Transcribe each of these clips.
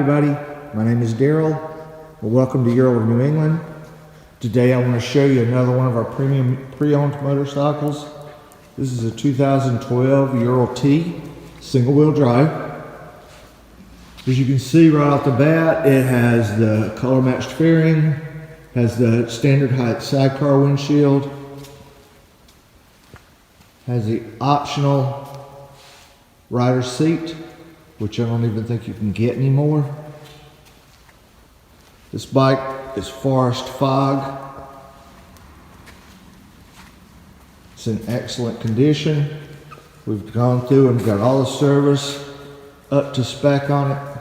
everybody, my name is Daryl. Well, welcome to Ural of New England. Today I want to show you another one of our premium pre-owned motorcycles. This is a 2012 Ural T, single wheel drive. As you can see right off the bat, it has the color matched fairing, has the standard height sidecar windshield, has the optional rider's seat, which I don't even think you can get anymore. This bike is forest fog. It's in excellent condition. We've gone through and got all the service up to spec on it.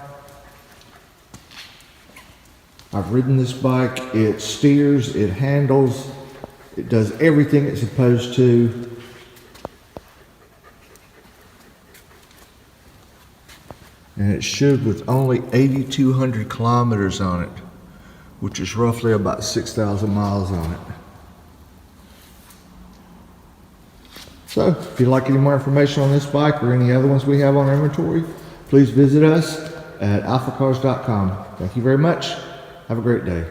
I've ridden this bike. It steers, it handles, it does everything it's supposed to. And it should with only 8,200 kilometers on it, which is roughly about 6,000 miles on it. So, if you'd like any more information on this bike or any other ones we have on our inventory, please visit us at AlphaCars.com. Thank you very much. Have a great day.